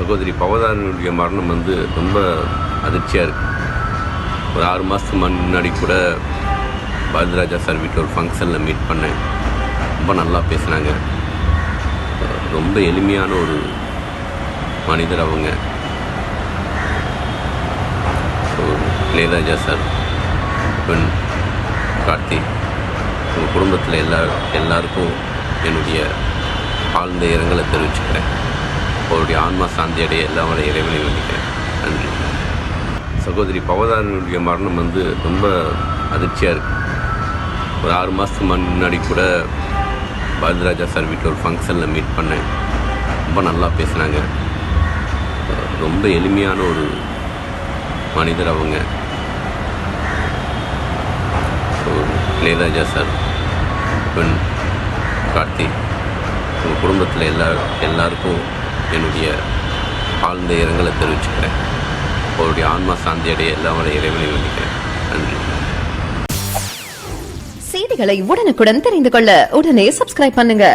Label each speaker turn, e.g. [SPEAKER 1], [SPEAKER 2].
[SPEAKER 1] சகோதரி பவதாரனுடைய மரணம் ரொம்ப அதிர்ச்சியாக இருக்குது. ஒரு 6 மாதத்துக்கு முன்னாடி கூட பாரதிராஜா சார் வீட்டில் ஒரு ஃபங்க்ஷனில் மீட் பண்ணேன். ரொம்ப நல்லா பேசினாங்க. ரொம்ப எளிமையான ஒரு மனிதர் அவங்க. இளையராஜா சார், பெண் கார்த்தி, உங்கள் குடும்பத்தில் எல்லாருக்கும் என்னுடைய ஆழ்ந்த இரங்கலை தெரிவிச்சுக்கிறேன். அவருடைய ஆன்மா சாந்தி அடைய எல்லாரோட இறைவனை வேண்டிக்கிறேன். நன்றி. சகோதரி பவதாரனுடைய மரணம் ரொம்ப அதிர்ச்சியாக இருக்குது. ஒரு 6 மாதத்துக்கு முன்னாடி கூட பாரதிராஜா சார் வீட்டில் ஒரு ஃபங்க்ஷனில் மீட் பண்ணேன். ரொம்ப நல்லா பேசினாங்க. ரொம்ப எளிமையான ஒரு மனிதர் அவங்க. இளையராஜா சார், பெண் கார்த்தி, உங்கள் குடும்பத்தில் எல்லாருக்கும் என்னுடைய ஆழ்ந்த இரங்கலை தெரிவிச்சுக்கிறேன். அவருடைய ஆன்மா சாந்தி அடைய எல்லாரோட இறைவனை வேண்டிக்கிறேன். நன்றி.
[SPEAKER 2] செய்திகளை உடனுக்குடன் தெரிந்து கொள்ள உடனே சப்ஸ்கிரைப் பண்ணுங்க.